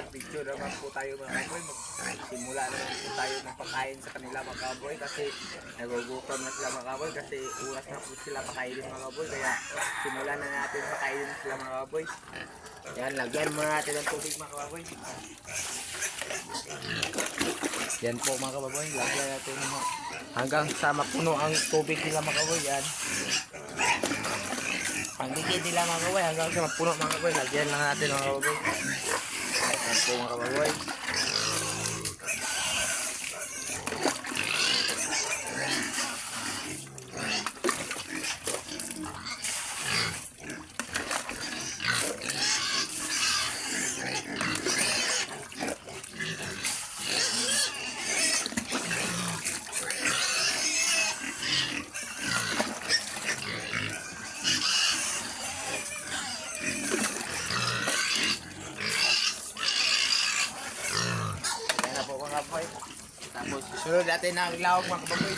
Picture naman po tayo mga kaboy. Magsimula naman po tayo ng pagkain sa kanila mga kaboy kasi nagugutom na sila mga kaboy kasi oras na po sila pakainin mga kaboy. Kaya simulan na natin pakainin sila mga kaboy. Yan, lagyan muna natin ng tubig mga kaboy. Yan po mga kaboy, lagyan natin hanggang sa mapuno ang tubig nila mga kaboy. Yan. Ang dikit nila mga kaboy hanggang sa mapuno mga kaboy. Lagyan lang natin mga kaboy. Yan po mga kaboy. Tapos susunod natin ang lawag mga kababoy.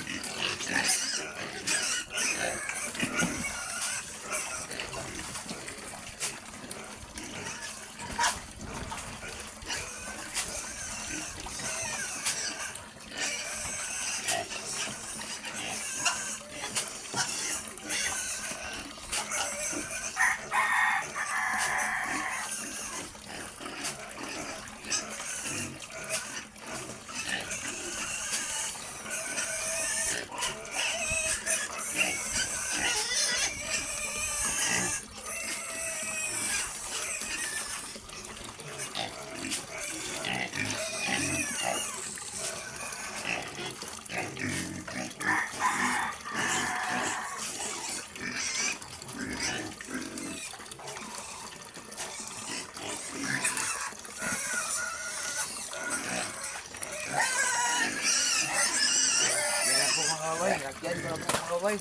Lagyan ko mga kaboy.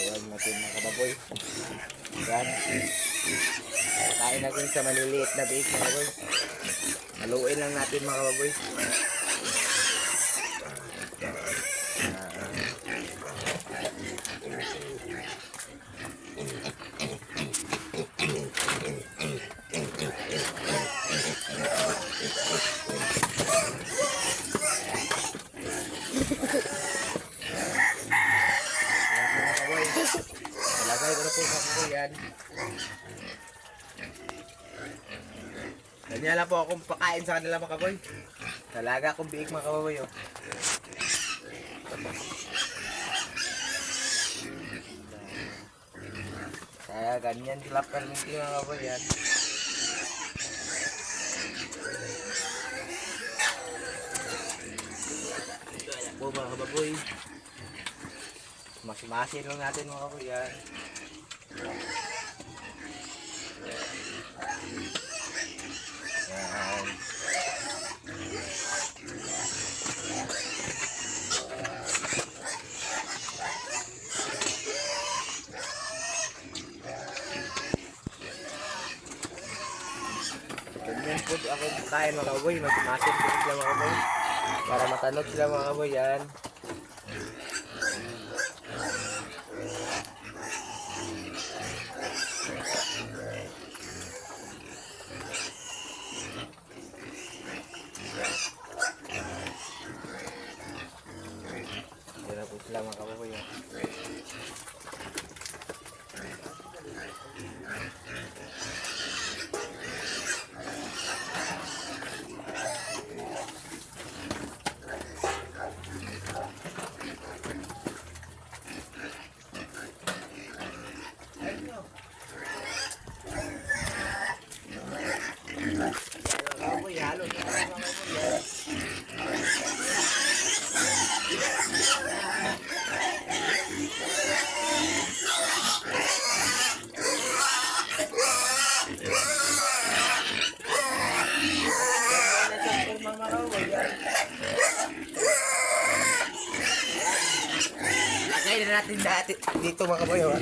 Ayan natin mga kababoy. Yan. Kain natin sa maliliit na bake mga kababoy. Haluin lang natin mga kababoy. Ilagay ko na po mga kababoy yan. Ganyan lang po akong pakain sa kanila mga kababoy. Talaga akong biik mga kababoy. Oh. Kaya ganyan sila perminti mga kababoy yan. Ito po mga kababoy. Masimasin lang natin mga kaboy. Yan. Yan. Ganyan po ako kain mga kaboy. Masimasin po sila mga kaboy. Para matanod sila mga kaboy. Yan. Yan na po sila mga kaboy. Yan. Kaboy, halo na mga kaboy. Yan. Lagay na natin dito mga kaboy. Oh.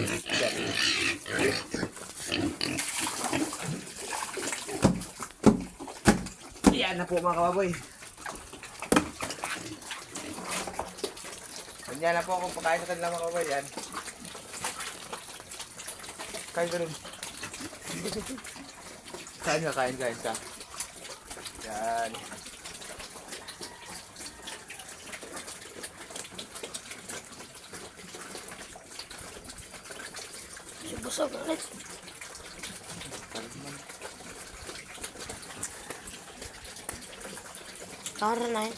Yan na po mga kaboy. Ganyan na po kung pagkain sa kanila mga kaboy. Yan. Kain ka rin. Kain ka, kain ka. Yan. Busog ulit. Kaon na eh.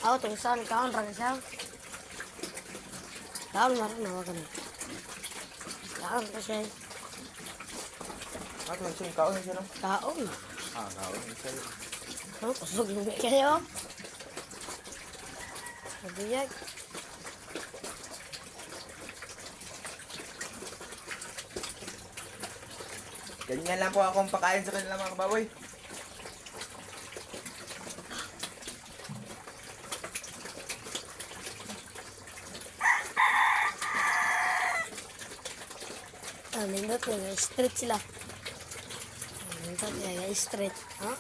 Ako ito saan kaon ra siya. Kaon maran na wag na. Kaon pa siya. Ano siya? Kaon siya no? Kaon. Kaon siya. Oh, busog na kayo. Sabiyag. Ganyan lang po akong pakain sa kanila mga kababoy. Nindot nga straight sila. Nindot nga straight. Ha?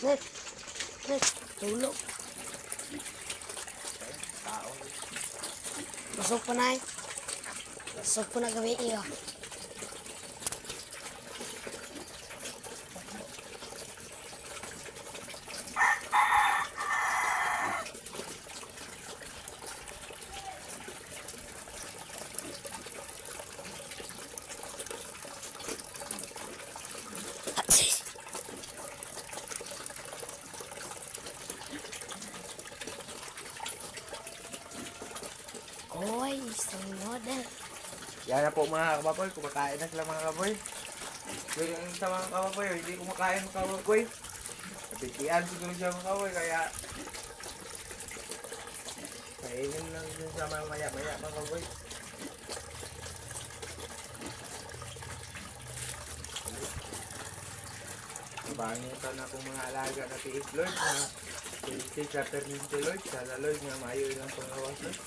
Net, tulog. Busog po na eh. Busog po na gabi iyo. Oy, isang model. Yan na po mga kababoy, kumakain na sila mga kababoy. Yung sa mga kababoy, hindi kumakain mga kababoy. Napitian siguro siya mga kababoy, kaya kainin lang siya sa mga maya-maya mga kababoy. Bangitan akong mga alaga na tiis Lord na si Catherine to Lord, sana Lord nga maayo ilang pangawas Lord.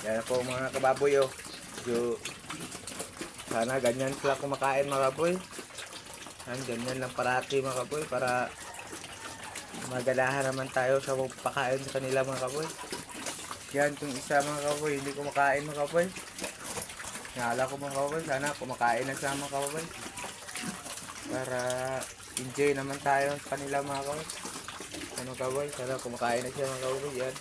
Yan po mga kababoy oh. Sana ganyan sila kumakain mga kababoy. Ganyan lang parati mga kababoy para magalahan naman tayo sa pagpakain sa kanila mga kababoy. Yan itong isa mga kababoy, hindi kumakain mga kababoy. Naalala ko mga kababoy, sana kumakain na sila mga kababoy. Para enjoy naman tayo sa kanila mga kababoy. Ano kababoy, sana kumakain na siya mga kababoy. Yan.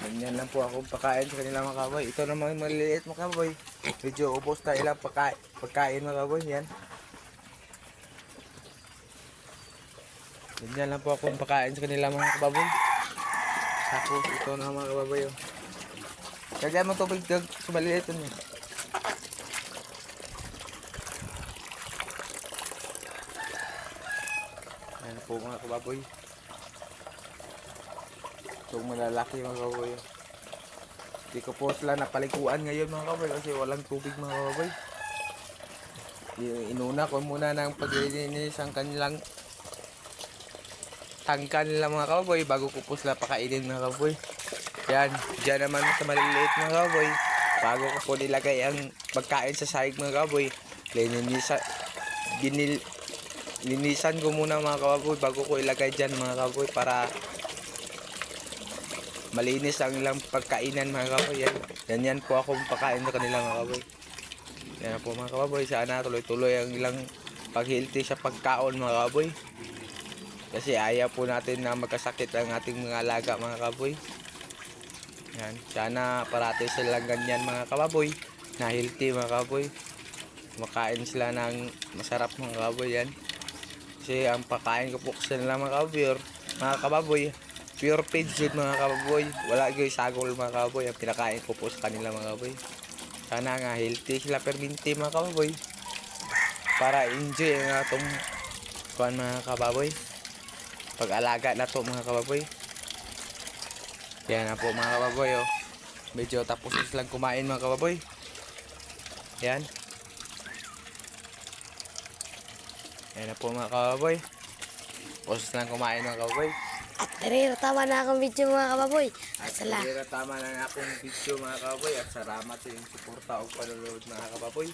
Ganyan lang po ako pagkain sa kanila mga kaboy. Ito naman maliliit mga kaboy. Medyo ubos na ilang pagkain mga kaboy. Yan. Ganyan lang po ako pagkain sa kanila mga kababoy. Tapos ito na mga kababoy. Oh. Kagyan mo tubig sa maliliit yun. Yan po mga kababoy. Itong malalaki mga kaboy. Hindi ko po sila napaliguan ngayon mga kaboy kasi walang tubig mga kaboy. Inuna ko muna ng paglilinis ang kanilang tangka nila mga kaboy bago ko po sila pakainin mga kaboy. Yan, dyan naman sa maliliit mga kaboy. Bago ko po nilagay ang pagkain sa sahig mga kaboy. Linisan ko muna mga kaboy bago ko ilagay dyan mga kaboy para malinis ang ilang pagkainan mga kaboy. Yan po ako pagkain sa kanila mga kaboy. Yan po mga kaboy. Sana tuloy-tuloy ang ilang pag-healthy sa pagkaon mga kaboy. Kasi ayaw po natin na magkasakit ang ating mga alaga mga kaboy. Yan. Sana parati silang ganyan mga kaboy. Na healthy mga kaboy. Makain sila ng masarap mga kaboy yan. Kasi ang pagkain ko po sa nila mga kaboy. Pure feed yun mga kababoy. Wala yung sagol mga kababoy. Ang pinakain ko po sa kanila mga kababoy. Sana nga healthy sila perminti mga kababoy. Para enjoy ang atong kuhan mga kababoy. Pag-alaga na to mga kababoy. Yan na po mga kababoy. Oh. Medyo tapos na silang kumain mga kababoy. Yan. Yan na po mga kababoy. Tapos na kumain mga kababoy. At pero tama na akong video mga kababoy. At sala. Tama na akong video mga kababoy at salamat sa inyong suporta o panonood mga kababoy.